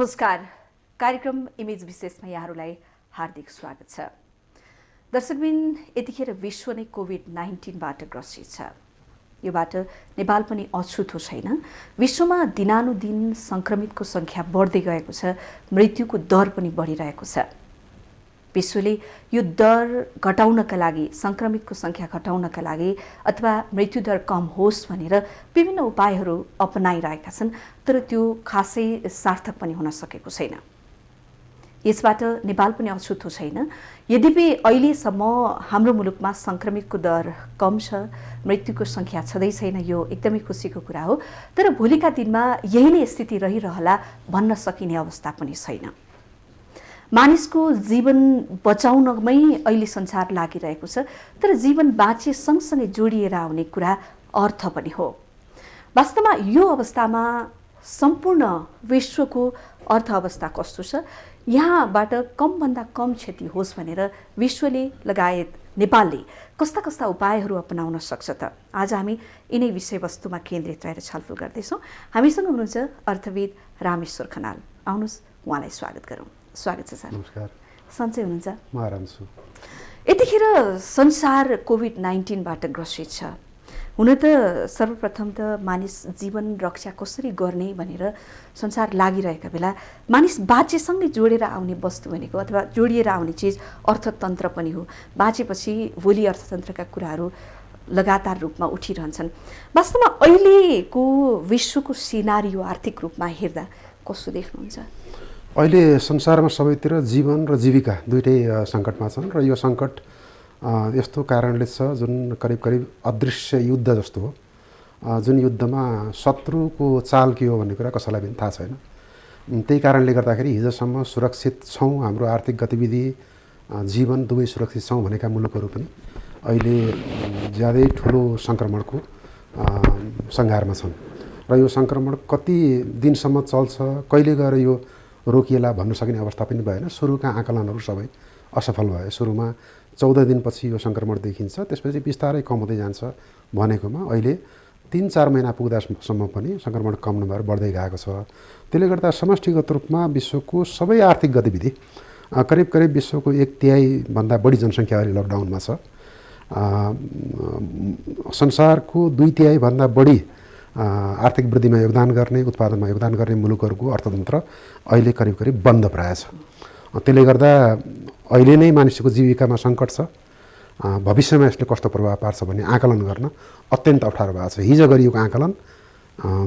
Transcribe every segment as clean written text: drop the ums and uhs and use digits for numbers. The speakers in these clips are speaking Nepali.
नमस्कार। कार्यक्रम इमेज विशेषमा यहाँहरूलाई हार्दिक स्वागत छ। दर्शकबिन, यतिखेर विश्व नै कोभिड-19बाट ग्रसित छ। योबाट नेपाल पनि अछुतो छैन। विश्वमा दिनानुदिन संक्रमितको संख्या बढ्दै गएको छ, मृत्युको दर पनि बढिरहेको छ। विश्वले यो दर घटाउनका लागि, संक्रमितको संख्या घटाउनका लागि अथवा मृत्युदर कम होस् भनेर विभिन्न उपायहरू अपनाइरहेका छन्, तर त्यो खासै सार्थक पनि हुन सकेको छैन। यसबाट नेपाल पनि अछुतो छैन। यद्यपि अहिलेसम्म हाम्रो मुलुकमा संक्रमितको दर कम छ, मृत्युको संख्या छँदै छैन, यो एकदमै खुसीको कुरा हो। तर भोलिका दिनमा यही नै स्थिति रहिरहला भन्न सकिने अवस्था पनि छैन। मानिसको जीवन बचाउनमै अहिले संसार लागिरहेको छ, तर जीवन बाँचे सँगसँगै जोडिएर आउने कुरा अर्थ पनि हो। वास्तवमा यो अवस्थामा सम्पूर्ण विश्वको अर्थ अवस्था कस्तो छ, यहाँबाट कमभन्दा कम क्षति होस् भनेर विश्वले लगायत नेपालले कस्ता कस्ता उपायहरू अपनाउन सक्छ त? आज हामी यिनै विषयवस्तुमा केन्द्रित रहेर छलफल गर्दैछौँ। हामीसँग हुनुहुन्छ अर्थविद रामेश्वर खनाल। आउनुहोस्, उहाँलाई स्वागत गरौँ। स्वागत छ सर। नमस्कार। सन्चै हुनुहुन्छ? म आराम छु। यतिखेर संसार कोभिड-19बाट ग्रसित छ। हुन त सर्वप्रथम त मानिस जीवन रक्षा कसरी गर्ने भनेर संसार लागिरहेका बेला मानिस बाँचेसँगै जोडेर आउने वस्तु भनेको अथवा जोडिएर आउने चिज अर्थतन्त्र पनि हो। बाँचेपछि भोलि अर्थतन्त्रका कुराहरू लगातार रूपमा उठिरहन्छन्। वास्तवमा अहिलेको विश्वको सिनारियो आर्थिक रूपमा हेर्दा कस्तो देख्नुहुन्छ? अहिले संसारमा सबैतिर जीवन र जीविका दुइटै सङ्कटमा छन् र यो सङ्कट यस्तो कारणले छ जुन करिब करिब अदृश्य युद्ध जस्तो हो, जुन युद्धमा शत्रुको चाल के हो भन्ने कुरा कसैलाई पनि थाहा छैन। त्यही कारणले गर्दाखेरि हिजोसम्म सुरक्षित छौँ, हाम्रो आर्थिक गतिविधि जीवन दुवै सुरक्षित छौँ भनेका मुलुकहरू पनि अहिले ज्यादै ठुलो सङ्क्रमणको सङ्घारमा छन् र यो सङ्क्रमण कति दिनसम्म चल्छ, कहिले गएर यो रोकिएला भन्न सकिने अवस्था पनि भएन। सुरुका आकलनहरू सबै असफल भए। सुरुमा 14 दिनपछि यो सङ्क्रमण देखिन्छ, त्यसपछि बिस्तारै कम हुँदै जान्छ भनेकोमा अहिले 3-4 महिना पुग्दासम्म पनि सङ्क्रमण कम नभएर बढ्दै गएको छ। त्यसले गर्दा समष्टिगत रूपमा विश्वको सबै आर्थिक गतिविधि करिब करिब विश्वको 1/3 भन्दा बढी जनसङ्ख्या अहिले लकडाउनमा छ। संसारको 2/3 भन्दा बढी आर्थिक वृद्धिमा योगदान गर्ने, उत्पादनमा योगदान गर्ने मुलुकहरूको अर्थतन्त्र अहिले करिब करिब बन्द प्रायः छ। त्यसले गर्दा अहिले नै मानिसको जीविकामा सङ्कट छ। भविष्यमा यसले कस्तो प्रभाव पार्छ भन्ने आकलन गर्न अत्यन्त अप्ठ्यारो भएको छ। हिजो गरिएको आकलन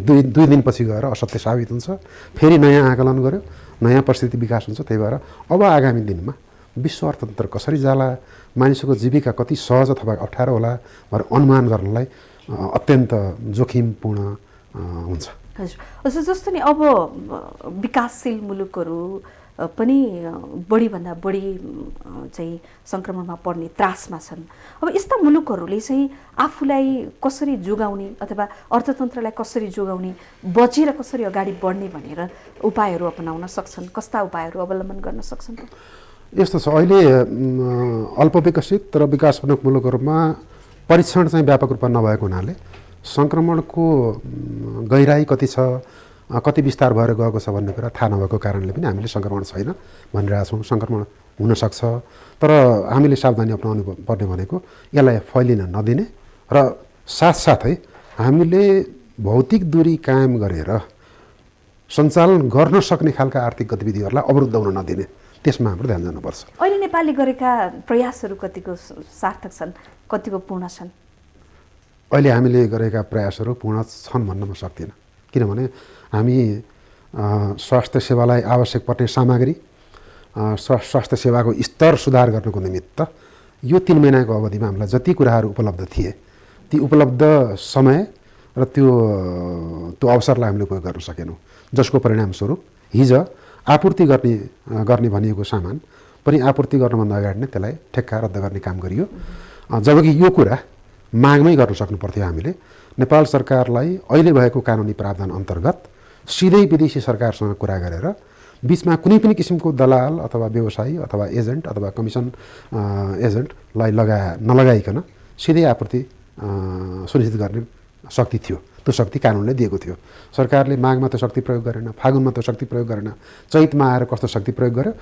दुई दिनपछि गएर असत्य साबित हुन्छ, फेरि नयाँ आकलन गर्यो, नयाँ परिस्थिति विकास हुन्छ। त्यही भएर अब आगामी दिनमा विश्व अर्थतन्त्र कसरी जाला, मानिसको जीविका कति सहज अथवा अप्ठ्यारो होला भनेर अनुमान गर्नलाई अत्यन्त जोखिमपूर्ण हुन्छ। हजुर, जस्तो नि अब विकासशील मुलुकहरू पनि बढीभन्दा बढी चाहिँ सङ्क्रमणमा पर्ने त्रासमा छन्। अब यस्ता मुलुकहरूले चाहिँ आफूलाई कसरी जोगाउने अथवा अर्थतन्त्रलाई कसरी जोगाउने, बचेर कसरी अगाडि बढ्ने भनेर उपायहरू अपनाउन सक्छन्? कस्ता उपायहरू अवलम्बन गर्न सक्छन्? यस्तो छ, अहिले अल्पविकसित र विकासोन्मुख मुलुकहरूमा परीक्षण चाहिँ व्यापक रूपमा नभएको हुनाले सङ्क्रमणको गहिराई कति छ, कति विस्तार भएर गएको छ भन्ने कुरा थाहा नभएको कारणले पनि हामीले सङ्क्रमण छैन भनिरहेछौँ। सङ्क्रमण हुनसक्छ, तर हामीले सावधानी अपनाउनु पर्ने भनेको यसलाई फैलिन नदिने र साथसाथै हामीले भौतिक दूरी कायम गरेर सञ्चालन गर्न सक्ने खालका आर्थिक गतिविधिहरूलाई अवरुद्ध हुन नदिने, त्यसमा हाम्रो ध्यान जानुपर्छ। अहिले नेपालले गरेका प्रयासहरू कतिको सार्थक छन्, कतिको पूर्ण छन्? अहिले हामीले गरेका प्रयासहरू पूर्ण छन् भन्न म सक्दिनँ, किनभने हामी स्वास्थ्य सेवालाई आवश्यक पर्ने सामग्री, स्वास्थ्य सेवाको स्तर सुधार गर्नको निमित्त यो 3 महिनाको अवधिमा हामीलाई जति कुराहरू उपलब्ध थिए, ती उपलब्ध समय र त्यो अवसरलाई हामीले उपयोग गर्न सकेनौँ, जसको परिणामस्वरूप हिजो आपूर्ति गर्ने भनिएको सामान पनि आपूर्ति गर्नुभन्दा अगाडि नै त्यसलाई ठेक्का रद्द गर्ने काम गरियो। जबकि यो कुरा मागमै गर्न सक्नु पर्थ्यो। हामीले नेपाल सरकारलाई अहिले भएको कानुनी प्रावधान अन्तर्गत सिधै विदेशी सरकारसँग कुरा गरेर बीचमा कुनै पनि किसिमको दलाल अथवा व्यवसायी अथवा एजेन्ट अथवा कमिसन एजेन्टलाई नलगाइकन सिधै आपूर्ति सुनिश्चित गर्ने शक्ति थियो। त्यो शक्ति कानुनले दिएको थियो। सरकारले माघमा त्यो शक्ति प्रयोग गरेन, फागुनमा त्यो शक्ति प्रयोग गरेन, चैतमा आएर कस्तो शक्ति प्रयोग गर्यो,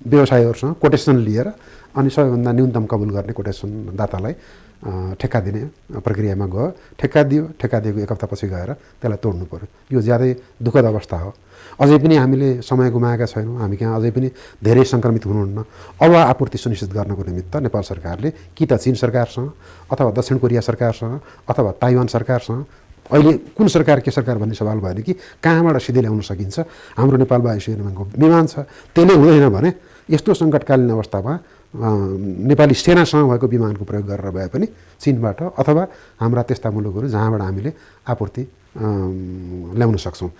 व्यवसायीहरूसँग कोटेसन लिएर अनि सबैभन्दा न्यूनतम कबुल गर्ने कोटेसन दातालाई ठेक्का दिने प्रक्रियामा गयो। ठेक्का दिएको एक हप्तापछि गएर त्यसलाई तोड्नु पर्यो। यो ज्यादै दुःखद अवस्था हो। अझै पनि हामीले समय गुमाएका छैनौँ। हामी कहाँ अझै पनि धेरै सङ्क्रमित हुनुहुन्न। अब आपूर्ति सुनिश्चित गर्नको निमित्त नेपाल सरकारले कि त चीन सरकारसँग अथवा दक्षिण कोरिया सरकारसँग अथवा ताइवान सरकारसँग, अहिले कुन सरकार के सरकार भन्ने सवाल भएन कि कहाँबाट सिधै ल्याउन सकिन्छ। हाम्रो नेपाल वायुसेनाको विमान छ, त्यसले हुँदैन भने यस्तो सङ्कटकालीन अवस्थामा नेपाली सेनासँग भएको विमानको प्रयोग गरेर भए पनि चीनबाट अथवा हाम्रा त्यस्ता मुलुकहरू जहाँबाट हामीले आपूर्ति ल्याउन सक्छौँ,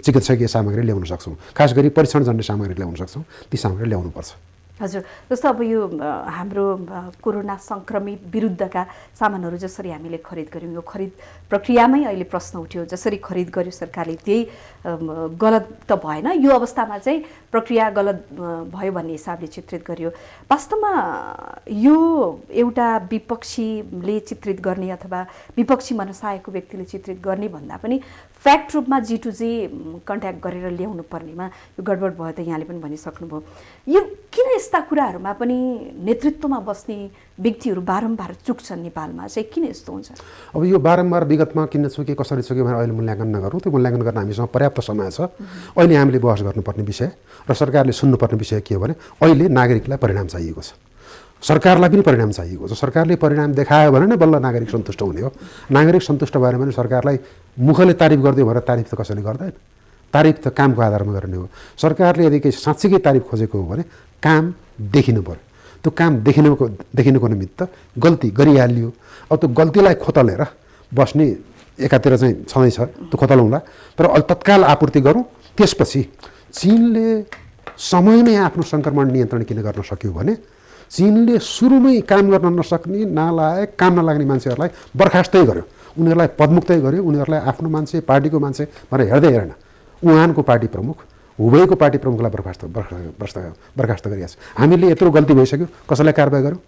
चिकित्सकीय सामग्री ल्याउन सक्छौँ, खास गरी परीक्षणजन्य सामग्री ल्याउन सक्छौँ, ती सामग्री ल्याउनुपर्छ। हजुर, जस्तो अब यो हाम्रो कोरोना सङ्क्रमित विरुद्धका सामानहरू जसरी हामीले खरिद गऱ्यौँ, यो खरिद प्रक्रियामै अहिले प्रश्न उठ्यो। जसरी खरिद गर्यो सरकारले त्यही गलत त भएन, यो अवस्थामा चाहिँ प्रक्रिया गलत भयो भन्ने हिसाबले चित्रित गरियो। वास्तवमा यो एउटा विपक्षीले चित्रित गर्ने अथवा विपक्षी मनसायको व्यक्तिले चित्रित गर्ने भन्दा पनि फ्याक्ट रूपमा जी कन्ट्याक्ट गरेर ल्याउनु पर्नेमा यो गडबड भयो त यहाँले पनि भनिसक्नुभयो। यो किन यस्ता कुराहरूमा पनि नेतृत्वमा बस्ने व्यक्तिहरू बारम्बार चुक्छन् नेपालमा चाहिँ, किन यस्तो हुन्छ? अब यो बारम्बार विगतमा किन चुके, कसरी चुक्यो भनेर अहिले मूल्याङ्कन नगरौँ। त्यो मूल्याङ्कन गर्न हामीसँग पर्याप्त समय छ। अहिले हामीले बहस गर्नुपर्ने विषय र सरकारले सुन्नुपर्ने विषय के हो भने अहिले नागरिकलाई परिणाम चाहिएको छ, सरकारलाई पनि परिणाम चाहिएको छ। सरकारले परिणाम देखायो भने नै बल्ल नागरिक सन्तुष्ट हुने हो। नागरिक सन्तुष्ट भएन भने सरकारलाई मुखले तारिफ गरिदियो भनेर तारिफ त कसैले गर्दैन। तारिफ त कामको आधारमा गर्ने हो। सरकारले यदि केही साँच्चीकै तारिफ खोजेको हो भने काम देखिनु पर्यो। त्यो काम देखिनुको निमित्त गल्ती गरिहालियो। अब त्यो गल्तीलाई खोतलेर बस्ने एकातिर चाहिँ छँदैछ, त्यो खोतलौँला, तर तत्काल आपूर्ति गरौँ। त्यसपछि चीनले समयमै आफ्नो सङ्क्रमण नियन्त्रण किन गर्न सक्यो भने चीनले सुरुमै काम गर्न नसक्ने, नालायक, काम नलाग्ने मान्छेहरूलाई बर्खास्तै गर्यो, उनीहरूलाई पदमुक्तै गर्यो, उनीहरूलाई आफ्नो मान्छे, पार्टीको मान्छे भनेर हेर्दै हेरेन। उहाँको पार्टी प्रमुख, हुबेईको पार्टी प्रमुखलाई बर्खास्त गरिएको छ। हामीले यत्रो गल्ती भइसक्यो, कसैलाई कारबाही गऱ्यौँ?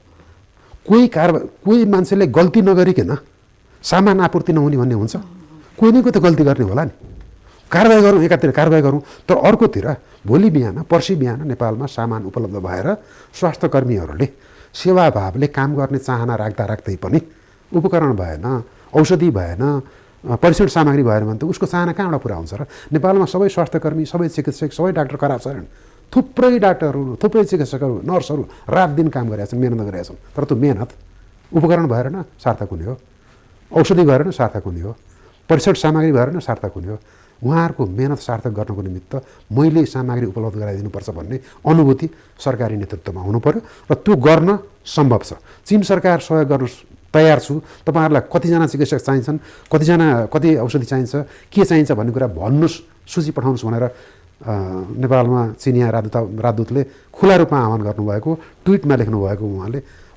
कोही मान्छेले गल्ती नगरिकन सामान आपूर्ति नहुने भन्ने हुन्छ? कोही न कोही त गल्ती गर्ने होला नि। कारबाही गरौँ, एकातिर कारबाही गरौँ, तर अर्कोतिर भोलि बिहान पर्सि बिहान नेपालमा सामान उपलब्ध भएर स्वास्थ्यकर्मीहरूले सेवाभावले काम गर्ने चाहना राख्दै पनि उपकरण भएन, औषधि भएन, परीक्षण सामग्री भएन भने त उसको चाहना कहाँबाट पुरा हुन्छ र? नेपालमा सबै स्वास्थ्यकर्मी, सबै चिकित्सक, सबै डाक्टर खराब छैनन्। थुप्रै डाक्टरहरू, थुप्रै चिकित्सकहरू, नर्सहरू रात दिन काम गरेका छन्, मेहनत गरेका छन्। तर त्यो मेहनत उपकरण भएर न सार्थक हुने हो, औषधि भएर न सार्थक हुने हो, परीक्षण सामग्री भएर न सार्थक हुने हो। उहाँहरूको मेहनत सार्थक गर्नको निमित्त मैले सामग्री उपलब्ध गराइदिनुपर्छ भन्ने अनुभूति सरकारी नेतृत्वमा हुनु पर्यो र त्यो गर्न सम्भव छ। चीन सरकार सहयोग गर्न तयार छु, तपाईँहरूलाई कतिजना चिकित्सक चाहिन्छन्, कति औषधि चाहिन्छ, के चाहिन्छ भन्ने कुरा भन्नुहोस्, सूची पठाउनुहोस् भनेर नेपालमा चिनिया राजदूतले खुला रूपमा आह्वान गर्नुभएको, ट्विटमा लेख्नुभएको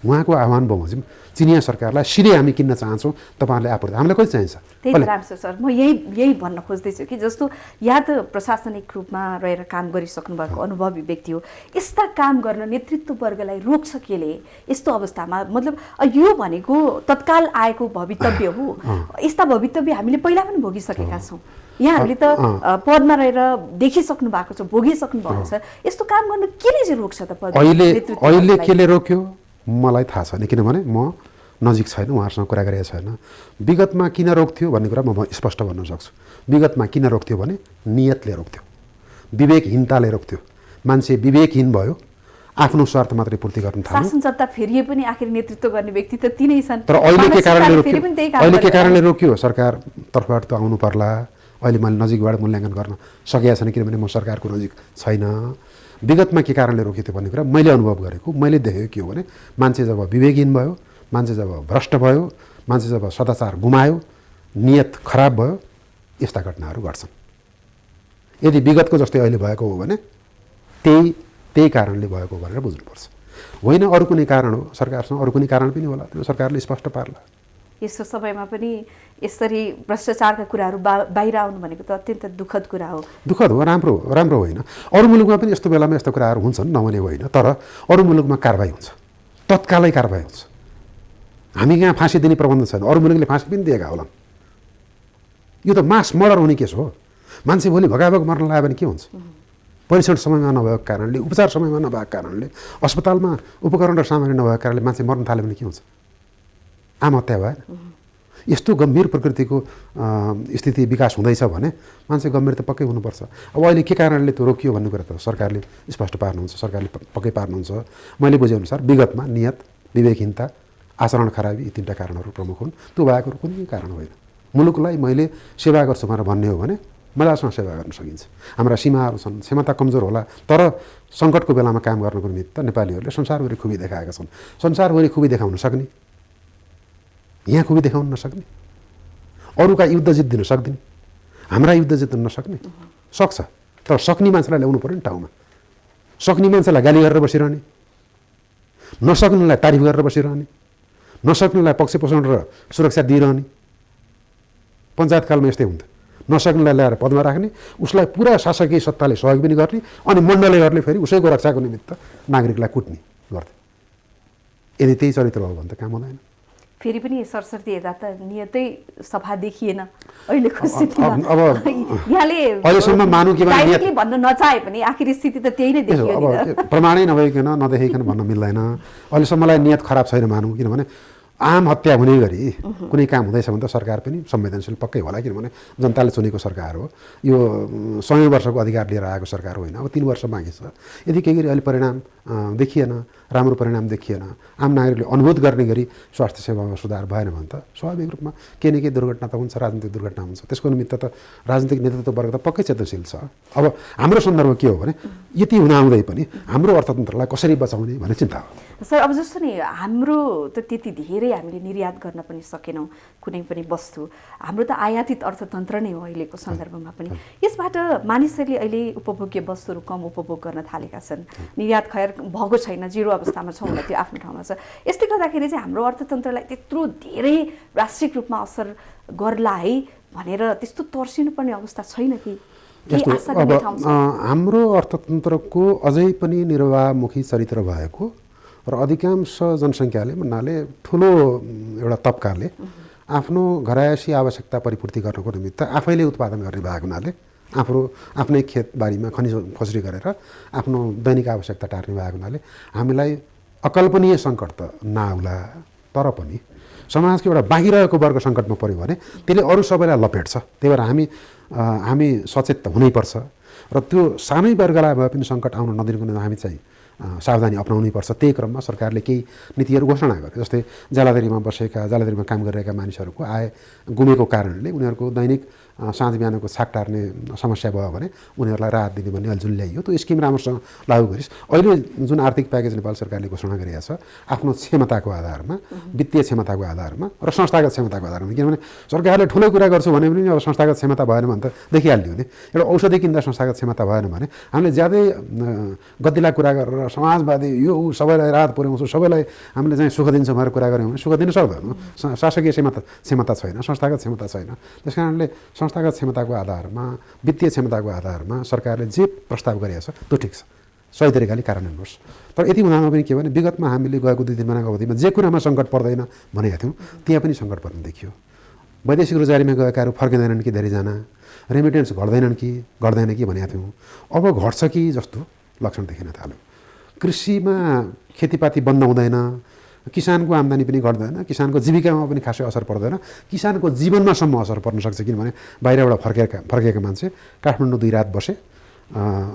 उहाँको आह्वान बमोजिम चिनिया सरकारलाई सिधै हामी किन्न चाहन्छौँ, तपाईँहरूले आपूर्ति हामीलाई कति चाहिन्छ। त्यही राम्रो सर, म यही भन्न खोज्दैछु कि जस्तो या त प्रशासनिक रूपमा रहेर काम गरिसक्नु भएको अनुभवी व्यक्ति हो, यस्ता काम गर्न नेतृत्व वर्गलाई रोक्छ केले यस्तो अवस्थामा? मतलब यो भनेको तत्काल आएको भवितव्य हो। यस्ता भवितव्य हामीले पहिला पनि भोगिसकेका छौँ। यहाँहरूले त पदमा रहेर देखिसक्नु भएको छ, भोगिसक्नु भएको छ। यस्तो काम गर्न केले चाहिँ रोक्छ त? अहिले केले रोक्यो मलाई थाहा छैन, किनभने म नजिक छैन, उहाँहरूसँग कुरा गरेको छैन। विगतमा किन रोक्थ्यो भन्ने कुरा म स्पष्ट भन्न सक्छु। विगतमा किन रोक्थ्यो भने नियतले रोक्थ्यो, विवेकहीनताले रोक्थ्यो। मान्छे विवेकहीन भयो, आफ्नो स्वार्थ मात्रै पूर्ति गर्न थाल्यो। शासन सत्ता फेरिए पनि आखिर नेतृत्व गर्ने व्यक्ति त तिनै छन्। तर अहिले के कारणले रोक्यो? सरकार तर्फबाट त आउनु पर्ला। अहिले मैले नजिकबाट मूल्याङ्कन गर्न सकेको छैन, किनभने म सरकारको नजिक छैन। विगतमा के कारणले रोक्यो त्यो भन्ने कुरा मैले अनुभव गरेको, मैले देखेको के हो भने मान्छे जब विवेकहीन भयो, मान्छे जब भ्रष्ट भयो, मान्छे जब सदाचार गुमायो, नियत खराब भयो, यस्ता घटनाहरू घट्छन्। यदि विगतको जस्तै अहिले भएको हो भने त्यही कारणले भएको भनेर बुझ्नुपर्छ। होइन अरू कुनै कारण हो, सरकारसँग अरू कुनै कारण पनि होला, त्यो सरकारले स्पष्ट पार्ला। यस्तो समयमा पनि यसरी भ्रष्टाचारका कुराहरू बाहिर आउनु भनेको त अत्यन्त दुःखद कुरा हो। दुःखद हो, राम्रो होइन। अरू मुलुकमा पनि यस्तो बेलामा यस्तो कुराहरू हुन्छन्, नहुने होइन, तर अरू मुलुकमा कारबाही हुन्छ, तत्कालै कारबाही हुन्छ। हामी यहाँ फाँसी दिने प्रबन्ध छैन, अरू मुलुकले फाँसी पनि दिएका होलान्। यो त मास मर्डर हुने केस हो। मान्छे भोलि भगाभग मर्न लाग्यो भने के हुन्छ? परीक्षण समयमा नभएको कारणले, उपचार समयमा नभएको कारणले, अस्पतालमा उपकरण र सामग्री नभएको कारणले मान्छे मर्न थाल्यो भने के हुन्छ? आत्महत्या भएन? यस्तो गम्भीर प्रकृतिको स्थिति विकास हुँदैछ भने मान्छे गम्भीर त पक्कै हुनुपर्छ। अब अहिले के कारणले त्यो रोकियो भन्ने कुरा त सरकारले स्पष्ट पार्नुहुन्छ, सरकारले पक्कै पार्नुहुन्छ। मैले बुझेअनुसार विगतमा नियत, विवेकहीनता, आचरण खराबी, यी 3टा कारणहरू प्रमुख हुन्। त्यो बाहेक कुनै कारण होइन। मुलुकलाई मैले सेवा गर्छु भनेर भन्ने हो भने मजासँग सेवा गर्न सकिन्छ। हाम्रा सीमाहरू छन्, क्षमता कमजोर होला, तर सङ्कटको बेलामा काम गर्नको निमित्त नेपालीहरूले संसारभरि खुबी देखाएका छन्। संसारभरि खुबी देखाउन सक्ने, यहाँ खुबी देखाउन नसक्ने, अरूका युद्ध जित्दिन सक्दिने, हाम्रा युद्ध जित्न नसक्ने, सक्छ। तर सक्ने मान्छेलाई ल्याउनु पऱ्यो नि ठाउँमा। सक्ने मान्छेलाई गाली गरेर बसिरहने, नसक्नेलाई तारिफ गरेर बसिरहने, नसक्नेलाई पक्ष पोषण र सुरक्षा दिइरहने। पञ्चायतकालमा यस्तै हुन्थ्यो। नसक्नेलाई ल्याएर पदमा राख्ने, उसलाई पुरा शासकीय सत्ताले सहयोग पनि गर्ने, अनि मण्डलीहरूले फेरि उसैको रक्षाको निमित्त नागरिकलाई कुट्ने गर्थे। यदि त्यही चरित्र हो भने त काम हुँदैन। फेरि पनि सरसर्ती हेर्दा त नियतै सफा देखिएन अहिलेको स्थितिमा। अब यहाँले अहिलेसम्म मानौँ कि डाइरेक्टली भन्न नचाहे पनि आखिर स्थिति त त्यही नै देखियो नि। अब प्रमाणै नभइकन नदेखिकन भन्न मिल्दैन। अहिलेसम्मलाई नियत खराब छैन मानौँ, किनभने आम हत्या हुने गरी कुनै काम हुँदैछ भने त सरकार पनि संवेदनशील पक्कै होला, किनभने जनताले चुनेको सरकार हो। यो 100 वर्षको अधिकार लिएर आएको सरकार होइन। अब 3 वर्ष बाँकी छ। यदि केही गरी अहिले परिणाम देखिएन, राम्रो परिणाम देखिएन, आम नागरिकले अनुभूत गर्ने गरी स्वास्थ्य सेवामा सुधार भएन भने त स्वाभाविक रूपमा केही न केही दुर्घटना त हुन्छ, राजनीतिक दुर्घटना हुन्छ। त्यसको निमित्त त राजनीतिक नेतृत्व वर्ग त पक्कै चेतनशील छ। अब हाम्रो सन्दर्भ के हो भने यति हुँदाहुँदै पनि हाम्रो अर्थतन्त्रलाई कसरी बचाउने भन्ने चिन्ता हो। सर, अब जस्तो नि हाम्रो त त्यति धेरै हामीले निर्यात गर्न पनि सकेनौँ कुनै पनि वस्तु। हाम्रो त आयातित अर्थतन्त्र नै हो अहिलेको सन्दर्भमा पनि। यसबाट मानिसहरूले अहिले उपभोग्य वस्तुहरू कम उपभोग गर्न थालेका छन्। निर्यात खैर भएको छैन, जिरो अवस्थामा छ होला, त्यो आफ्नो ठाउँमा छ। यसले गर्दाखेरि चाहिँ हाम्रो अर्थतन्त्रलाई त्यत्रो धेरै राष्ट्रिक रूपमा असर गर्ला है भनेर त्यस्तो तर्सिनुपर्ने अवस्था छैन कि? अब हाम्रो अर्थतन्त्रको अझै पनि निर्वाहमुखी चरित्र भएको र अधिकांश जनसङ्ख्याले भन्नाले ठुलो एउटा तबकाले आफ्नो घरायसी आवश्यकता परिपूर्ति गर्नको निमित्त आफैले उत्पादन गर्ने भएको हुनाले आफ्नै खेतबारीमा खनिज खोज्री गरेर आफ्नो दैनिक आवश्यकता टार्ने भएको हुनाले हामीलाई अकल्पनीय सङ्कट त नआउला, तर पनि समाजको एउटा बाँकी रहेको वर्ग सङ्कटमा पऱ्यो भने त्यसले अरू सबैलाई लपेट्छ। त्यही भएर हामी सचेत त हुनैपर्छ र त्यो सानै वर्गलाई भए पनि सङ्कट आउन नदिनुको निम्ति हामी चाहिँ सावधानी अपनाउनै पर्छ। त्यही क्रममा सरकारले केही नीतिहरू घोषणा गर्यो। जस्तै जालाधरीमा काम गरिरहेका मानिसहरूको आय गुमेको कारणले उनीहरूको दैनिक साँझ बिहानको छाक टार्ने समस्या भयो भने उनीहरूलाई राहत दिने भन्ने अहिले जुन ल्याइयो त्यो स्किम राम्रोसँग लागू गरिस्। अहिले जुन आर्थिक प्याकेज नेपाल सरकारले घोषणा गरिएको छ आफ्नो क्षमताको आधारमा, वित्तीय क्षमताको आधारमा र संस्थागत क्षमताको आधारमा, किनभने सरकारले ठुलो कुरा गर्छु भने पनि अब संस्थागत क्षमता भएन भने त देखिहाल्यो नि। एउटा औषधि किन्दा संस्थागत क्षमता भएन भने हामीले ज्यादै गतिला कुरा गरेर समाजवादी यो सबैलाई राहत पुर्याउँछु, सबैलाई हामीले चाहिँ सुख दिन्छौँ भनेर कुरा गऱ्यौँ भने सुख दिन सक्दैन। शासकीय क्षमता छैन, संस्थागत क्षमता छैन। त्यस कारणले संस्थागत क्षमताको आधारमा, वित्तीय क्षमताको आधारमा सरकारले जे प्रस्ताव गरेको छ त्यो ठिक छ, सही तरिकाले कार्यान्वयन होस्। तर यति हुँदामा पनि के भने विगतमा हामीले गएको 2-3 महिनाको अवधिमा जे कुरामा सङ्कट पर्दैन भनेका थियौँ त्यहाँ पनि सङ्कट पर्न देखियो। वैदेशिक रोजगारीमा गएकाहरू फर्किँदैनन् कि धेरैजना, रेमिटेन्स घट्दैन कि भनेका थियौँ। अब घट्छ कि जस्तो लक्षण देखिन थाल्यो। कृषिमा खेतीपाती बन्द हुँदैन, किसानको आम्दानी पनि घट्दैन, किसानको जीविकामा पनि खासै असर पर्दैन, किसानको जीवनमा सम्म असर पर्न सक्छ। किनभने बाहिरबाट फर्केका मान्छे काठमाडौँ 2 रात बसे,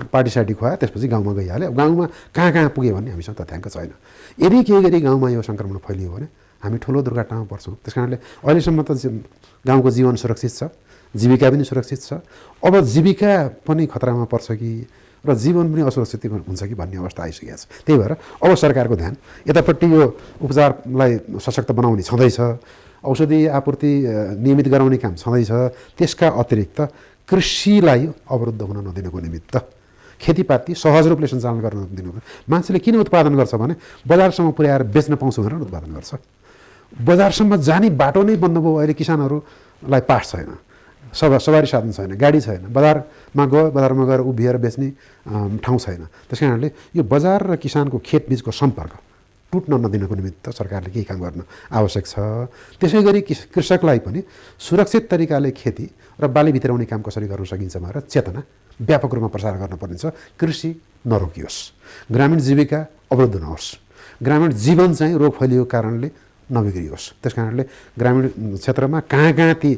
पार्टी खुवायो, त्यसपछि गाउँमा गइहाल्यो। गाउँमा कहाँ पुग्यो भन्ने हामीसँग तथ्याङ्क छैन। यदि केही गरी गाउँमा यो सङ्क्रमण फैलियो भने हामी ठुलो दुर्घटनामा पर्छौँ। त्यस कारणले अहिलेसम्म त गाउँको जीवन सुरक्षित छ, जीविका पनि सुरक्षित छ। अब जीविका पनि खतरामा पर्छ कि र जीवन पनि असुरक्षित हुन्छ कि भन्ने अवस्था आइसकेको छ। त्यही भएर अब सरकारको ध्यान यतापट्टि यो उपचारलाई सशक्त बनाउने छँदैछ, औषधि आपूर्ति नियमित गराउने काम छँदैछ। त्यसका अतिरिक्त कृषिलाई अवरुद्ध हुन नदिनुको निमित्त, खेतीपाती सहज रूपले सञ्चालन गर्न दिनुको, मान्छेले किन उत्पादन गर्छ भने बजारसम्म पुर्याएर बेच्न पाउँछु भनेर उत्पादन गर्छ। बजारसम्म जाने बाटो नै बन्द भयो। अहिले किसानहरूलाई पास छैन, सवारी साधन छैन, गाडी छैन, बजारमा गएर उभिएर बेच्ने ठाउँ छैन। त्यस कारणले यो बजार र किसानको खेत बीचको सम्पर्क टुट्न नदिनको निमित्त सरकारले केही काम गर्न आवश्यक छ। त्यसै गरी कृषकलाई पनि सुरक्षित तरिकाले खेती र बाली भित्राउने काम कसरी गर्न सकिन्छ भनेर चेतना व्यापक रूपमा प्रसार गर्नुपर्ने छ। कृषि नरोकियोस्, ग्रामीण जीविका अवरुद्ध नहोस्, ग्रामीण जीवन चाहिँ रोग फैलिएको कारणले नबिग्रियोस्। त्यस कारणले ग्रामीण क्षेत्रमा कहाँ ती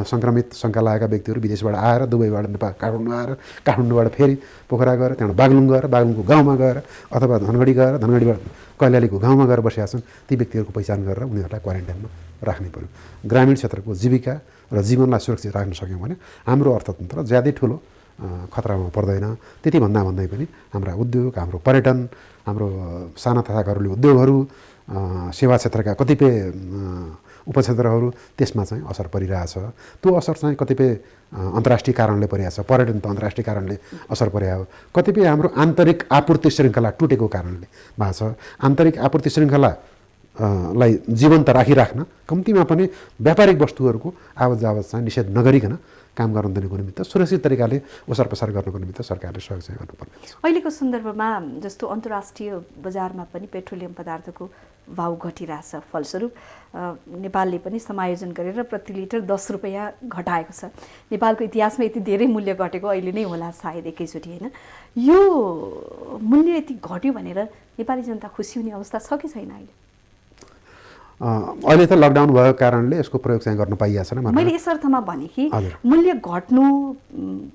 सङ्क्रमित शङ्का लागेका व्यक्तिहरू विदेशबाट आएर दुबईबाट नेपाल काठमाडौँ आएर काठमाडौँबाट फेरि पोखरा गएर त्यहाँबाट बागलुङ गएर बागलुङको गाउँमा गएर अथवा धनगढी गएर धनगढीबाट कैलालीको गाउँमा गएर बसेका छन्, ती व्यक्तिहरूको पहिचान गरेर उनीहरूलाई क्वारेन्टाइनमा राख्नै पर्यो। ग्रामीण क्षेत्रको जीविका र जीवनलाई सुरक्षित राख्न सक्यौँ भने हाम्रो अर्थतन्त्र ज्यादै ठुलो खतरामा पर्दैन। त्यति भन्दै पनि हाम्रा उद्योग, हाम्रो पर्यटन, हाम्रो साना तथा घरेलु उद्योगहरू, सेवा क्षेत्रका कतिपय उपक्षेत्रहरू त्यसमा चाहिँ असर परिरहेछ। त्यो असर चाहिँ कतिपय अन्तर्राष्ट्रिय कारणले परिरहेको छ। पर्यटन त अन्तर्राष्ट्रिय कारणले असर परिरहेको, कतिपय हाम्रो आन्तरिक आपूर्ति श्रृङ्खला टुटेको कारणले भएको छ। आन्तरिक आपूर्ति श्रृङ्खलालाई जीवन्त राखिराख्न कम्तीमा पनि व्यापारिक वस्तुहरूको आवत जावत चाहिँ निषेध नगरिकन काम गर्न दिनुको निमित्त सुरक्षित तरिकाले ओसार पसार गर्नको निमित्त सरकारले सहयोग चाहिँ गर्नुपर्ने छ। अहिलेको सन्दर्भमा जस्तो अन्तर्राष्ट्रिय बजारमा पनि पेट्रोलियम पदार्थको भाउ घटिरहेछ, फलस्वरूप नेपालले पनि समायोजन गरेर प्रति लिटर 10 रुपैयाँ घटाएको छ। नेपालको इतिहासमा यति धेरै मूल्य घटेको अहिले नै होला सायद एकैचोटि, होइन? यो मूल्य यति घट्यो भनेर नेपाली जनता खुसी हुने अवस्था छ कि छैन अहिले? अहिले त लकडाउन भएको कारणले यसको प्रयोग चाहिँ गर्न पाइएको छैन। मैले यस अर्थमा भने कि मूल्य घट्नु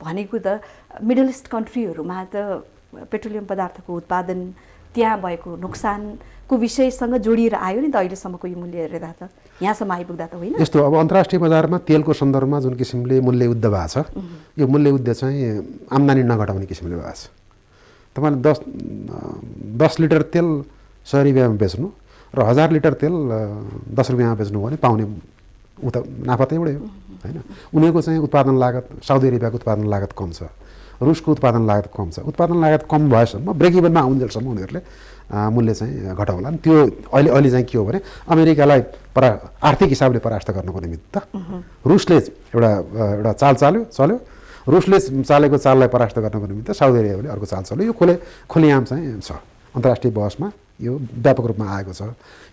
भनेको त मिडल इस्ट कन्ट्रीहरूमा त पेट्रोलियम पदार्थको उत्पादन, त्यहाँ भएको नोक्सानको विषयसँग जोडिएर आयो नि त अहिलेसम्मको यो मूल्य हेर्दा त यहाँसम्म आइपुग्दा त होइन। यस्तो अब अन्तर्राष्ट्रिय बजारमा तेलको सन्दर्भमा जुन किसिमले मूल्य युद्ध भएको छ, यो मूल्य युद्ध चाहिँ आम्दानी नघटाउने किसिमले भएको छ। तपाईँले 10 लिटर तेल 100 रुपियाँमा बेच्नु र 1000 लिटर तेल 10 रुपियाँमा बेच्नु भने पाउने उता नाफा त एउटै हो, होइन? उनीहरूको चाहिँ उत्पादन लागत, साउदी अरेबियाको उत्पादन लागत कम छ, रुसको उत्पादन लागत कम छ। उत्पादन लागत कम भएसम्म ब्रेक इभनमा आउन्जेलसम्म उनीहरूले मूल्य चाहिँ घटाउला। त्यो अहिले चाहिँ के हो भने अमेरिकालाई आर्थिक हिसाबले परास्त गर्नको निमित्त रुसले एउटा चाल चल्यो। रुसले चालेको चाललाई परास्त गर्नको निमित्त साउदी अरेबियाले अर्को चाल चल्यो। यो खुलेआम चाहिँ छ, अन्तर्राष्ट्रिय बहसमा यो व्यापक रूपमा आएको छ।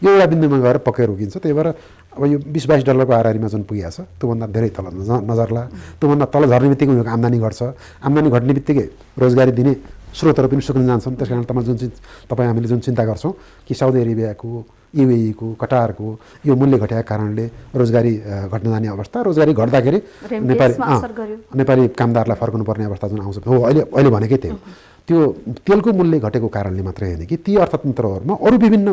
यो एउटा बिन्दुमा गएर पक्कै रोकिन्छ। त्यही भएर अब यो $20-22 आरारीमा जुन पुगेको छ त्योभन्दा धेरै तल नजर्ला। त्योभन्दा तल झर्ने बित्तिकै उनीहरूको आम्दानी घट्छ। आम्दानी घट्ने बित्तिकै रोजगारी दिने स्रोतहरू पनि सुक्न जान्छन्। त्यस कारण हामीले जुन चिन्ता गर्छौँ कि साउदी अरेबियाको, युएईको, कटारको यो मूल्य घटेका कारणले रोजगारी घट्न जाने अवस्था, रोजगारी घट्दाखेरि नेपाली कामदारलाई फर्कनुपर्ने अवस्था जुन आउँछ हो, अहिले भनेकै त्यही हो। त्यो तेलको मूल्य घटेको कारणले मात्रै होइन कि ती अर्थतन्त्रहरूमा अरू विभिन्न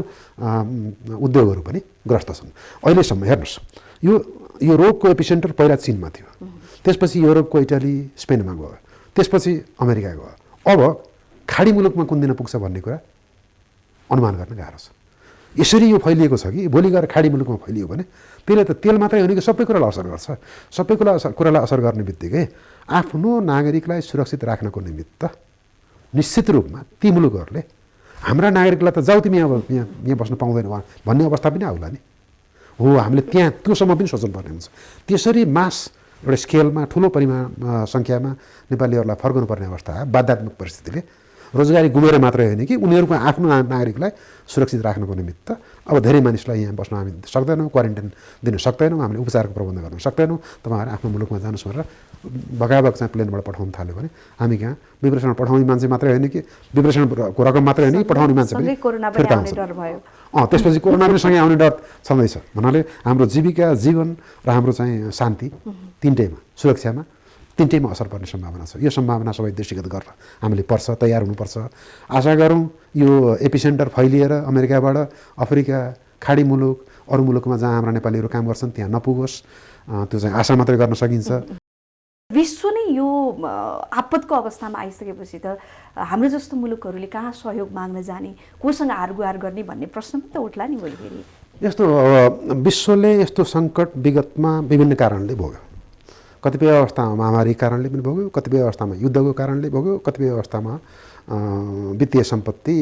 उद्योगहरू पनि ग्रस्त छन्। अहिलेसम्म हेर्नुहोस्, यो रोगको एपिसेन्टर पहिला चीनमा थियो, त्यसपछि युरोपको इटाली, स्पेनमा गयो, त्यसपछि अमेरिका गयो। अब खाडी मुलुकमा कुन दिन पुग्छ भन्ने कुरा अनुमान गर्न गाह्रो छ। यसरी यो फैलिएको छ कि भोलि गएर खाडी मुलुकमा फैलियो भने त्यसले त तेल मात्रै होइन कि सबै कुरालाई असर गर्छ। सबै कुरालाई असर गर्ने बित्तिकै आफ्नो नागरिकलाई सुरक्षित राख्नको निमित्त निश्चित रूपमा ती मुलुकहरूले हाम्रा नागरिकलाई त जाऊ तिमी यहाँ बस्न पाउँदैन भन्ने अवस्था पनि आउला नि। हो, हामीले त्यहाँ त्योसम्म पनि सोच्नुपर्ने हुन्छ। त्यसरी मास एउटा स्केलमा ठुलो सङ्ख्यामा नेपालीहरूलाई फर्कनुपर्ने अवस्था आयो। बाध्यात्मक परिस्थितिले रोजगारी गुमेर मात्रै होइन कि उनीहरूको आफ्नो नागरिकलाई सुरक्षित राख्नको निमित्त अब धेरै मानिसलाई यहाँ बस्न हामी सक्दैनौँ, क्वारेन्टाइन दिन सक्दैनौँ, हामीले उपचारको प्रबन्ध गर्न सक्दैनौँ। तपाईँहरू आफ्नो मुलुकमा जानुहोस् भनेर बगाबग चाहिँ प्लेनबाट पठाउन थाल्यो भने हामी कहाँ विप्रेसण पठाउने मान्छे मात्रै होइन कि विप्रेसणको रकम मात्रै होइन कि पठाउने मान्छे पनि फिर्ता हुन्छ। त्यसपछि कोरोना पनि सँगै आउने डर छँदैछ। भन्नाले हाम्रो जीविका, जीवन र हाम्रो चाहिँ शान्ति तिनटैमा, सुरक्षामा तिनटैमा असर पर्ने सम्भावना छ। यो सम्भावना सबै दृष्टिगत गरेर हामीले तयार हुनुपर्छ। आशा गरौँ यो एपिसेन्टर फैलिएर अमेरिकाबाट अफ्रिका, खाडी मुलुक, अरू मुलुकमा जहाँ हाम्रा नेपालीहरू काम गर्छन् त्यहाँ नपुगोस्। त्यो चाहिँ आशा मात्रै गर्न सकिन्छ। विश्व नै यो आपतको अवस्थामा आइसकेपछि त हाम्रो जस्तो मुलुकहरूले कहाँ सहयोग माग्न जाने, कोसँग हारगुहार गर्ने भन्ने प्रश्न पनि त उठ्ला नि भोलि फेरि। यस्तो विश्वले यस्तो सङ्कट विगतमा विभिन्न कारणले भोग्यो। कतिपय अवस्थामा महामारीको कारणले पनि भोग्यो, कतिपय अवस्थामा युद्धको कारणले भोग्यो, कतिपय अवस्थामा वित्तीय सम्पत्ति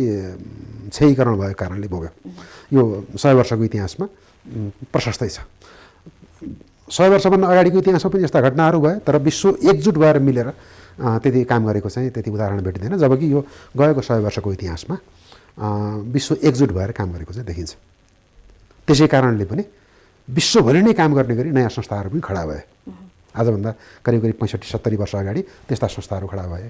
क्षयीकरण भएको कारणले भोग्यो। यो 100 वर्षको इतिहासमा प्रशस्तै छ। 100 वर्षभन्दा अगाडिको इतिहासमा पनि यस्ता घटनाहरू भए, तर विश्व एकजुट भएर मिलेर त्यति काम गरेको चाहिँ त्यति उदाहरण भेटिँदैन। जबकि यो गएको 100 वर्षको इतिहासमा विश्व एकजुट भएर काम गरेको चाहिँ देखिन्छ। त्यसै कारणले पनि विश्वभरि नै काम गर्ने गरी नयाँ संस्थाहरू पनि खडा भए। आजभन्दा करिब करिब 65-70 वर्ष अगाडि त्यस्ता संस्थाहरू खडा भए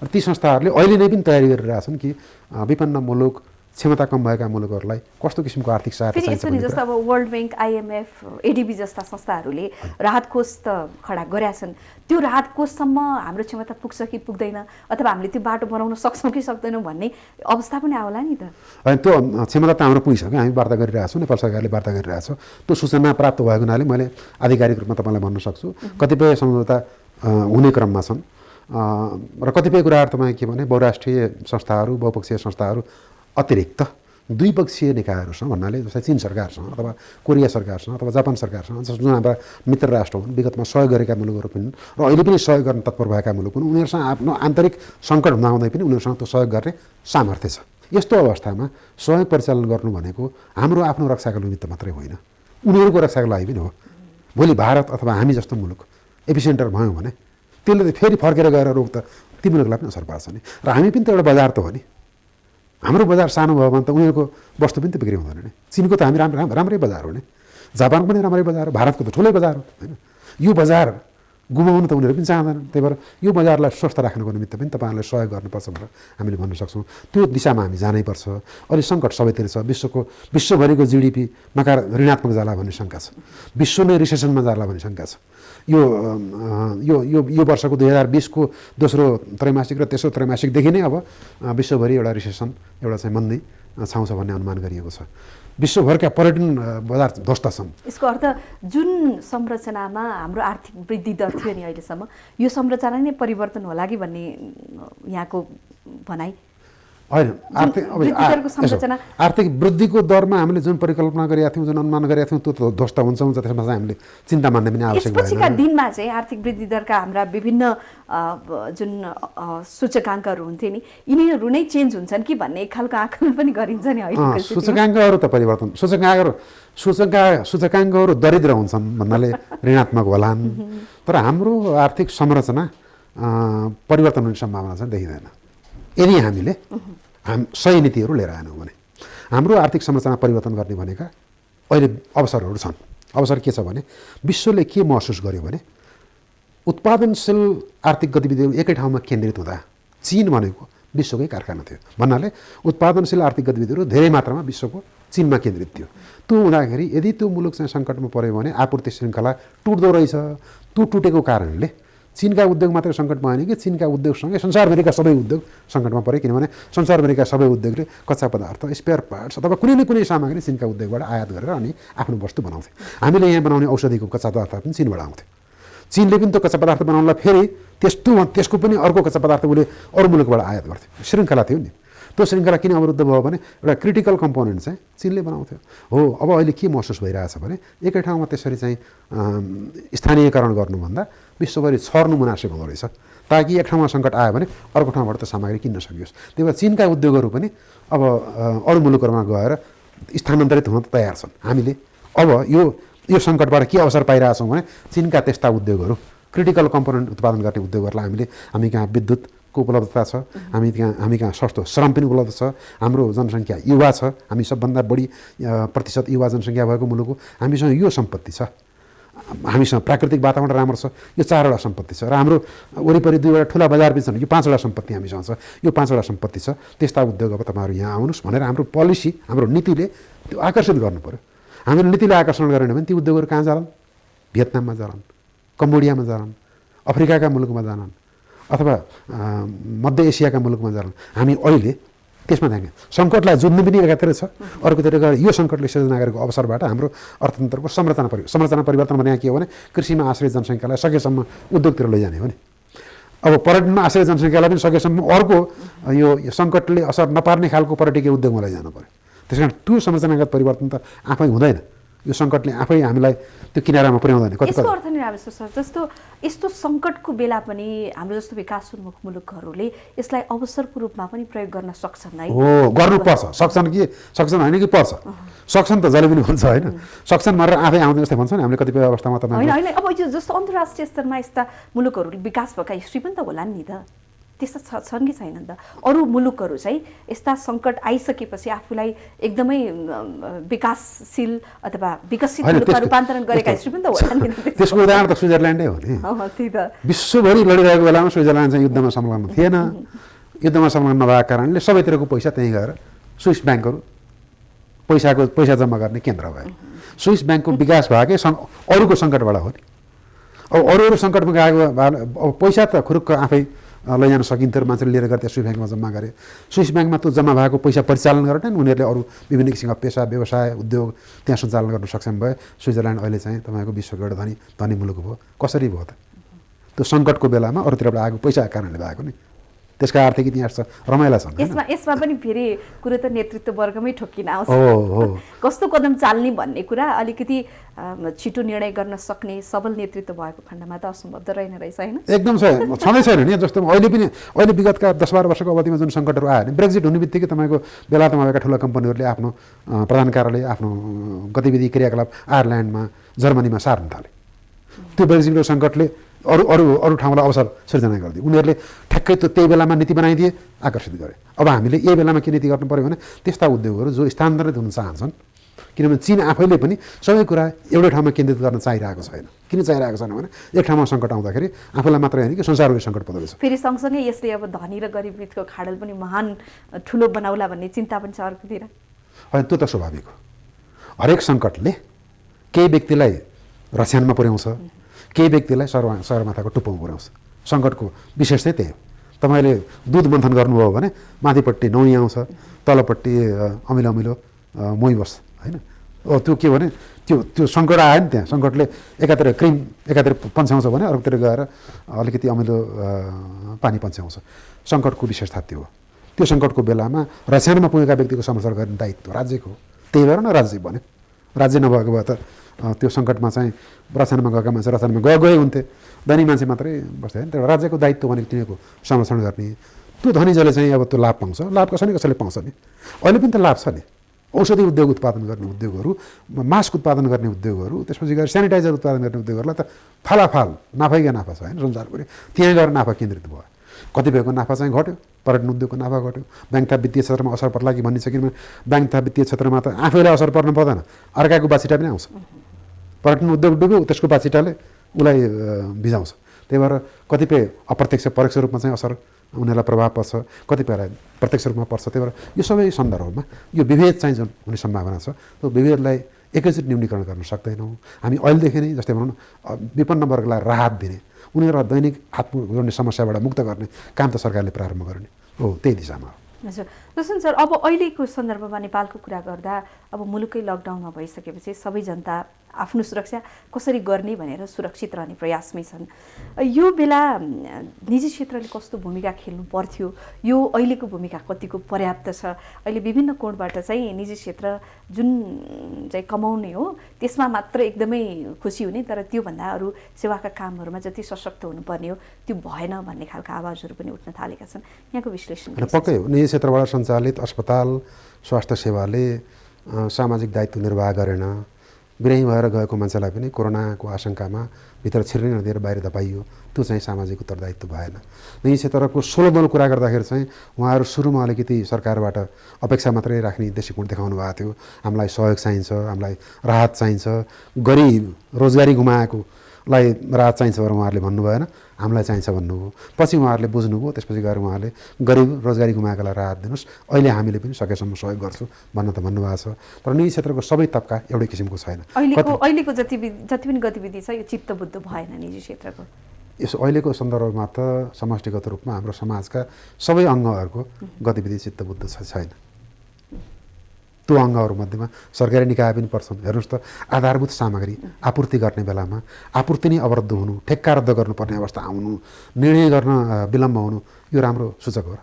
र ती संस्थाहरूले अहिले नै पनि तयारी गरिरहेछन् कि विपन्न मुलुक, क्षमता कम भएका मुलुकहरूलाई कस्तो किसिमको आर्थिक सहायता चाहिन्छ। फेरि जस्तो अब वर्ल्ड ब्याङ्क, IMF, ADB जस्ता संस्थाहरूले राहत कोष त खडा गरेका छन्। त्यो राहत कोषसम्म हाम्रो क्षमता पुग्छ कि पुग्दैन, अथवा हामीले त्यो बाटो बनाउन सक्छौँ कि सक्दैनौँ भन्ने अवस्था पनि आउला नि त। होइन, त्यो क्षमता त हाम्रो पुगिसक्यो। हामी वार्ता गरिरहेछौँ, नेपाल सरकारले वार्ता गरिरहेछ। त्यो सूचना प्राप्त भएको हुनाले मैले आधिकारिक रूपमा तपाईँलाई भन्न सक्छु। कतिपय सम्झौता हुने क्रममा छन् र कतिपय कुराहरू तपाईँ के भने बहुराष्ट्रिय संस्थाहरू, बहुपक्षीय संस्थाहरू अतिरिक्त द्विपक्षीय निकायहरूसँग भन्नाले जस्तै चीन सरकारसँग अथवा कोरिया सरकारसँग अथवा जापान सरकारसँग, जुन हाम्रा मित्र राष्ट्र हुन्, विगतमा सहयोग गरेका मुलुकहरू पनि र अहिले पनि सहयोग गर्न तत्पर भएका मुलुक हुन्, उनीहरूसँग आफ्नो आन्तरिक सङ्कट हुँदाहुँदै पनि उनीहरूसँग त्यो सहयोग गर्ने सामर्थ्य छ। यस्तो अवस्थामा सहयोग परिचालन गर्नु भनेको हाम्रो आफ्नो रक्षाको निमित्त मात्रै होइन, उनीहरूको रक्षाको लागि पनि हो। भोलि भारत अथवा हामी जस्तो मुलुक एपिसेन्टर भयौँ भने त्यसले त फेरि फर्केर गएर रोग त ती मुलुकलाई पनि असर पार्छ नि। र हामी पनि त एउटा बजार त हो नि। हाम्रो बजार सानो भयो भने त उनीहरूको वस्तु पनि त बिक्री हुँदैन नि। चीनको त हामी राम्रै बजार हो नि, जापानको पनि राम्रै बजार हो, भारतको त ठुलै बजार हो होइन। यो बजार गुमाउनु त उनीहरू पनि चाहँदैनन्। त्यही भएर यो बजारलाई स्वस्थ राख्नको निमित्त पनि तपाईँहरूले सहयोग गर्नुपर्छ भनेर हामीले भन्न सक्छौँ। त्यो दिशामा हामी जानैपर्छ। अहिले सङ्कट सबैतिर छ। विश्वभरिको GDP ऋणात्मक जाला भन्ने शङ्का छ। विश्व नै रिसेसनमा जाला भन्ने शङ्का छ। यो वर्षको 2020 को दोस्रो त्रैमासिक र तेस्रो त्रैमासिकदेखि नै अब विश्वभरि एउटा रिसेसन, एउटा चाहिँ मन्दी छाउँछ भन्ने अनुमान गरिएको छ। विश्वभरका पर्यटन बजार ध्वस्त छन्। यसको अर्थ जुन संरचनामा हाम्रो आर्थिक वृद्धि दर थियो नि अहिलेसम्म, यो संरचना नै परिवर्तन होला कि भन्ने यहाँको भनाइ होइन। आर्थिक वृद्धिको दरमा हामीले जुन परिकल्पना गरेका थियौँ, जुन अनुमान गरेका थियौँ, त्यो त ध्वस्त हुन्छ। त्यसमा चाहिँ हामीले चिन्ता मान्ने पनि आवश्यक भएन। यसपछिका दिनमा चाहिँ आर्थिक वृद्धि दरका हाम्रा विभिन्न जुन सूचकाङ्कहरू हुन्थे नि, यिनीहरू नै चेन्ज हुन्छन् कि भन्ने एक खालको आकलन पनि गरिन्छ नि अहिले। सूचकाङ्कहरू त परिवर्तन, सूचकाङ्कहरू दरिद्र हुन्छन् भन्नाले ऋणात्मक होलान्, तर हाम्रो आर्थिक संरचना परिवर्तन हुने सम्भावना चाहिँ देखिँदैन यदि हामीले सही नीतिहरू लिएर आएनौँ भने। हाम्रो आर्थिक संरचना परिवर्तन गर्ने भनेका अहिले अवसरहरू छन्। अवसर के छ भने विश्वले के महसुस गर्यो भने उत्पादनशील आर्थिक गतिविधिहरू एकै ठाउँमा केन्द्रित हुँदा, चीन भनेको विश्वकै कारखाना थियो भन्नाले उत्पादनशील आर्थिक गतिविधिहरू धेरै मात्रामा विश्वको चीनमा केन्द्रित थियो। त्यो हुँदाखेरि यदि त्यो मुलुक चाहिँ सङ्कटमा पऱ्यो भने आपूर्ति श्रृङ्खला टुट्दो रहेछ। त्यो टुटेको कारणले चीनका उद्योग मात्रै सङ्कटमा आएन कि चीनका उद्योगसँगै संसारभरिका सबै उद्योग सङ्कटमा परे। किनभने संसारभरिका सबै उद्योगले कच्चा पदार्थ, स्पेयर पार्ट्स अथवा कुनै न कुनै सामग्री चीनका उद्योगबाट आयात गरेर अनि आफ्नो वस्तु बनाउँथे। हामीले यहाँ बनाउने औषधिको कच्चा पदार्थ पनि चीनबाट आउँथ्यो। चीनले पनि त्यो कच्चा पदार्थ बनाउनलाई फेरि त्यसको पनि अर्को कच्चा पदार्थ उसले अरू मुलुकबाट आयात गर्थ्यो। श्रृङ्खला थियो नि। त्यो श्रृङ्खला किन अवरुद्ध भयो भने एउटा क्रिटिकल कम्पोनेन्ट चाहिँ चीनले बनाउँथ्यो। हो, अब अहिले के महसुस भइरहेछ भने एकै ठाउँमा त्यसरी चाहिँ स्थानीयकरण गर्नुभन्दा विश्वभरि छर्नु मुनासिब हुँदो रहेछ, ताकि एक ठाउँमा सङ्कट आयो भने अर्को ठाउँबाट त्यो सामग्री किन्न सकियोस्। त्यही भएर चीनका उद्योगहरू पनि अब अरू मुलुकहरूमा गएर स्थानान्तरित हुन तयार छन्। हामीले अब यो सङ्कटबाट के अवसर पाइरहेछौँ भने चीनका त्यस्ता उद्योगहरू, क्रिटिकल कम्पोनेन्ट उत्पादन गर्ने उद्योगहरूलाई हामी कहाँ विद्युतको उपलब्धता छ, हामी कहाँ सस्तो श्रम पनि उपलब्ध छ, हाम्रो जनसङ्ख्या युवा छ, हामी सबभन्दा बढी प्रतिशत युवा जनसङ्ख्या भएको मुलुक हो, हामीसँग यो सम्पत्ति छ, हामीसँग प्राकृतिक वातावरण राम्रो छ, यो 4वटा सम्पत्ति छ र हाम्रो वरिपरि 2वटा ठुला बजार पनि छन्, यो 5वटा सम्पत्ति हामीसँग छ, यो 5वटा सम्पत्ति छ। त्यस्ता उद्योग अब तपाईँहरू यहाँ आउनुहोस् भनेर हाम्रो पोलिसी, हाम्रो नीतिले त्यो आकर्षित गर्नु पऱ्यो। हामीले नीतिले आकर्षण गरेन भने ती उद्योगहरू कहाँ जालान्? भियतनाममा जालान्, कम्बोडियामा जालान्, अफ्रिकाका मुलुकमा जालान् अथवा मध्य एसियाका मुलुकमा जालान्। हामी अहिले त्यसमा ध्यान सङ्कटलाई जुझ्नु पनि एकातिर छ, अर्कोतिर गएर यो सङ्कटले सिर्जना गरेको अवसरबाट हाम्रो अर्थतन्त्रको संरचना परिवर्तन भने के हो भने कृषिमा आश्रित जनसङ्ख्यालाई सकेसम्म उद्योगतिर लैजाने हो नि। अब पर्यटनमा आश्रित जनसङ्ख्यालाई पनि सकेसम्म अर्को यो सङ्कटले असर नपार्ने खालको पर्यटकीय उद्योगमा लैजानु पऱ्यो। त्यस कारण त्यो संरचनागत परिवर्तन त आफै हुँदैन। यो सङ्कटले आफै हामीलाई त्यो किनारामा पुर्याउँदैन। यसको अर्थ नि रामेश्वर सर, जस्तो यस्तो सङ्कटको बेला पनि हाम्रो जस्तो विकासोन्मुख मुलुकहरूले यसलाई अवसरको रूपमा पनि प्रयोग गर्न सक्छन् है? हो, गर्नुपर्छ। सक्छन् होइन कि पर्छ? सक्छन् त जहिले पनि भन्छ होइन, सक्छन् भनेर आफै आउँदैन जस्तै भन्छ नि हामीले कतिपय अवस्थामा त होइन। अब यो जस्तो अन्तर्राष्ट्रिय स्तरमा यस्ता मुलुकहरू विकास भएका हिस्ट्री पनि त होला नि त, त्यस्ता छन् कि छैनन् त? अरू मुलुकहरू चाहिँ यस्ता सङ्कट आइसकेपछि आफूलाई एकदमै विकासशील अथवा विकसित मुलुकमा रूपान्तरण गरेका हिस्ट्री पनि त होला नि। त्यसको उदाहरण त स्विजरल्यान्डै हो नि। त्यही त विश्वभरि लडिरहेको बेलामा स्विजरल्यान्ड चाहिँ युद्धमा संलग्न थिएन। युद्धमा संलग्न नभएको कारणले सबैतिरको पैसा त्यहीँ गएर स्विस ब्याङ्कहरू पैसा जम्मा गर्ने केन्द्र भयो। स्विस ब्याङ्कको विकास भएकै अरूको सङ्कटबाट हो नि। अब अरू सङ्कटमा गएको अब पैसा त खुरुक्क आफै लैजान सकिन्थ्यो, मान्छेले लिएर गएर स्विस ब्याङ्कमा जम्मा गरे। स्विस ब्याङ्कमा त्यो जम्मा भएको पैसा परिचालन गरेर उनीहरूले अरू विभिन्न किसिमका पेसा व्यवसाय उद्योग त्यहाँ सञ्चालन गर्न सक्षम भए। स्विजरल्यान्ड अहिले चाहिँ तपाईँको विश्वको एउटा धनी मुलुक भयो। कसरी भयो त? त्यो सङ्कटको बेलामा अरूतिरबाट आएको पैसाको कारणले भएको नि। त्यसका आर्थिक इतिहास छ, रमाइला छन्। यसमा पनि फेरि कुरो त नेतृत्व वर्गमै ठोकिन आउँछ। कस्तो कदम चाल्ने भन्ने कुरा अलिकति छिटो निर्णय गर्न सक्ने सबल नेतृत्व भएको खण्डमा त असम्भव त रहेन रहेछ होइन? एकदम छँदै छैन नि। जस्तो अहिले विगतका 10-12 वर्षको अवधिमा जुन सङ्कटहरू आयो नि, ब्रेक्जिट हुने बित्तिकै तपाईँको बेलायतमा भएका ठुला कम्पनीहरूले आफ्नो प्रधान कार्यालय, आफ्नो गतिविधि क्रियाकलाप आयरल्यान्डमा, जर्मनीमा सार्न थाले। त्यो ब्रेक्जिटको सङ्कटले अरू ठाउँलाई अवसर सृजना गरिदियो। उनीहरूले ठ्याक्कै त्यही बेलामा नीति बनाइदिए, आकर्षित गरे। अब हामीले यही बेलामा के नीति गर्नु पऱ्यो भने त्यस्ता उद्योगहरू जो स्थानान्तरित हुन चाहन्छन्, किनभने चीन आफैले पनि सबै कुरा एउटै ठाउँमा केन्द्रित गर्न चाहिरहेको छैन। किन चाहिरहेको छैन भने एक ठाउँमा सङ्कट आउँदाखेरि आफूलाई मात्रै होइन कि संसारभरि सङ्कट पर्दो रहेछ। फेरि सँगसँगै यसले अब धनी र गरिब बिचको खाडल पनि महान ठुलो बनाउला भन्ने चिन्ता पनि छ अर्कोतिर। होइन, त्यो त स्वाभाविक हो। हरेक सङ्कटले केही व्यक्तिलाई रस्यानमा पुर्याउँछ, केही व्यक्तिलाई सगरमाथाको टुप्पोमा पुर्याउँछ। सङ्कटको विशेष चाहिँ त्यही हो। तपाईँले दुध मन्थन गर्नुभयो भने माथिपट्टि नौनी आउँछ, तलपट्टि अमिलो मोही बस्छ होइन। त्यो के भने त्यो सङ्कट आयो नि, त्यहाँ सङ्कटले एकातिर क्रिम एकातिर पन्छ्याउँछ भने अर्कोतिर गएर अलिकति अमिलो पानी पन्छ्याउँछ। सङ्कटको विशेषता त्यो हो। त्यो सङ्कटको बेलामा रसायनमा पुगेका व्यक्तिको समर्थन गर्ने दायित्व राज्यको हो। त्यही भएर न राज्य बन्यो। राज्य नभएको भए त त्यो सङ्कटमा चाहिँ रसायनमा गएका मान्छे रसायनमा गए हुन्थे, धनी मान्छे मात्रै बस्थे होइन। त्यो राज्यको दायित्व भनेको तिनीहरूको संरक्षण गर्ने। त्यो धनी जसले चाहिँ अब त्यो लाभ पाउँछ, लाभ कसैले पाउँछ नि। अहिले पनि त लाभ छ नि। औषधि उद्योग उत्पादन गर्ने उद्योगहरू, मास्क उत्पादन गर्ने उद्योगहरू, त्यसपछि गएर सेनिटाइजर उत्पादन गर्ने उद्योगहरूलाई त फालाफाल नाफैका नाफा छ होइन संसारभरि। त्यहाँ गएर नाफा केन्द्रित भयो। कतिपयको नाफा चाहिँ घट्यो, पर्यटन उद्योगको नाफा घट्यो। ब्याङ्क तथा वित्तीय क्षेत्रमा असर पर्ला कि भन्ने छ, किनभने ब्याङ्क तथा वित्तीय क्षेत्रमा त आफैलाई असर पर्नु पर्दैन, अर्काको बाछिटा पनि आउँछ। पर्यटन उद्योग डुब्यो, त्यसको बाछिटाले उसलाई भिजाउँछ। त्यही भएर कतिपय अप्रत्यक्ष परोक्ष रूपमा चाहिँ असर उनीहरूलाई प्रभाव पर्छ, कतिपयलाई प्रत्यक्ष रूपमा पर्छ। त्यही भएर यो सबै सन्दर्भमा यो विभेद चाहिँ जुन हुने सम्भावना छ, त्यो विभेदलाई एकैचोटि न्यूनीकरण गर्न सक्दैनौँ हामी। अहिलेदेखि नै जस्तै भनौँ विपन्न वर्गलाई राहत दिने, उनीहरूलाई दैनिक आत्मजन्य समस्याबाट मुक्त गर्ने काम त सरकारले प्रारम्भ गर्ने हो, त्यही दिशामा हो। हजुर जस्तो सर, अब अहिलेको सन्दर्भमा नेपालको कुरा गर्दा अब मुलुकै लकडाउनमा भइसकेपछि सबै जनता आफ्नो सुरक्षा कसरी गर्ने भनेर सुरक्षित रहने प्रयासमै छन्। यो बेला निजी क्षेत्रले कस्तो भूमिका खेल्नु पर्थ्यो? यो अहिलेको भूमिका कतिको पर्याप्त छ? अहिले विभिन्न कोणबाट चाहिँ निजी क्षेत्र जुन चाहिँ कमाउने हो त्यसमा मात्र एकदमै खुसी हुने, तर त्योभन्दा अरू सेवाका कामहरूमा जति सशक्त हुनुपर्ने हो त्यो भएन भन्ने खालका आवाजहरू पनि उठ्न थालेका छन्। यहाँको विश्लेषण? पक्कै हो, निजी क्षेत्रबाट सञ्चालित अस्पताल स्वास्थ्य सेवाले सामाजिक दायित्व निर्वाह गरेन। बिरामी भएर गएको मान्छेलाई पनि कोरोनाको आशंकामा भित्र छिर्नै नदिएर बाहिर धपाइयो, त्यो चाहिँ सामाजिक उत्तरदायित्व भएन। निजी क्षेत्रको सोलोबल कुरा गर्दाखेरि चाहिँ उहाँहरू सुरुमा अलिकति सरकारबाट अपेक्षा मात्रै राख्ने दृष्टिकोण देखाउनु भएको थियो। हामीलाई सहयोग चाहिन्छ, हामीलाई राहत चाहिन्छ, गरिब रोजगारी गुमाएकोलाई राहत चाहिन्छ भनेर उहाँहरूले भन्नु भएन, हामीलाई चाहिन्छ भन्नुभयो। पछि उहाँहरूले बुझ्नुभयो, त्यसपछि गएर उहाँहरूले गरिब रोजगारी गुमाएकोलाई राहत दिनुहोस्, अहिले हामीले पनि सकेसम्म सहयोग गर्छौँ भन्न त भन्नुभएको छ। तर निजी क्षेत्रको सबै तबका एउटै किसिमको छैन। अहिलेको जति पनि गतिविधि छ यो चित्तबुद्ध भएन निजी क्षेत्रको। यसो अहिलेको सन्दर्भमा त समष्टिगत रूपमा हाम्रो समाजका सबै अङ्गहरूको गतिविधि चित्तबुद्ध छैन। त्यो अङ्गहरूमध्येमा सरकारी निकाय पनि पर्छन्। हेर्नुहोस् त, आधारभूत सामग्री आपूर्ति गर्ने बेलामा आपूर्ति नै अवरुद्ध हुनु, ठेक्का रद्द गर्नुपर्ने अवस्था आउनु, निर्णय गर्न विलम्ब हुनु, यो राम्रो सूचक हो र।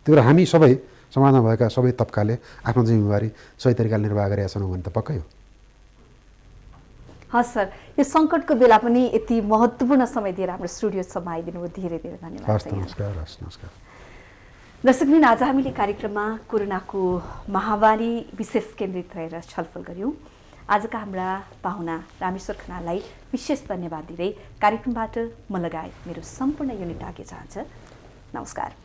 त्यो भएर हामी सबै समाजमा भएका सबै तबकाले आफ्नो जिम्मेवारी सही तरिकाले निर्वाह गरेका छौँ भने त पक्कै हो। हस् सर, यो सङ्कटको बेला पनि यति महत्त्वपूर्ण समय दिएर हाम्रो स्टुडियोसम्म आइदिनु भयो, धेरै धेरै धन्यवाद। नमस्कार। दर्शकबिन, आज हामीले कार्यक्रममा कोरोनाको महामारी विशेष केन्द्रित रहेर छलफल गऱ्यौँ। आजका हाम्रा पाहुना रामेश्वर खनाललाई विशेष धन्यवाद दिँदै कार्यक्रमबाट म लगायत मेरो सम्पूर्ण युनिट आगे चाहन्छ। नमस्कार।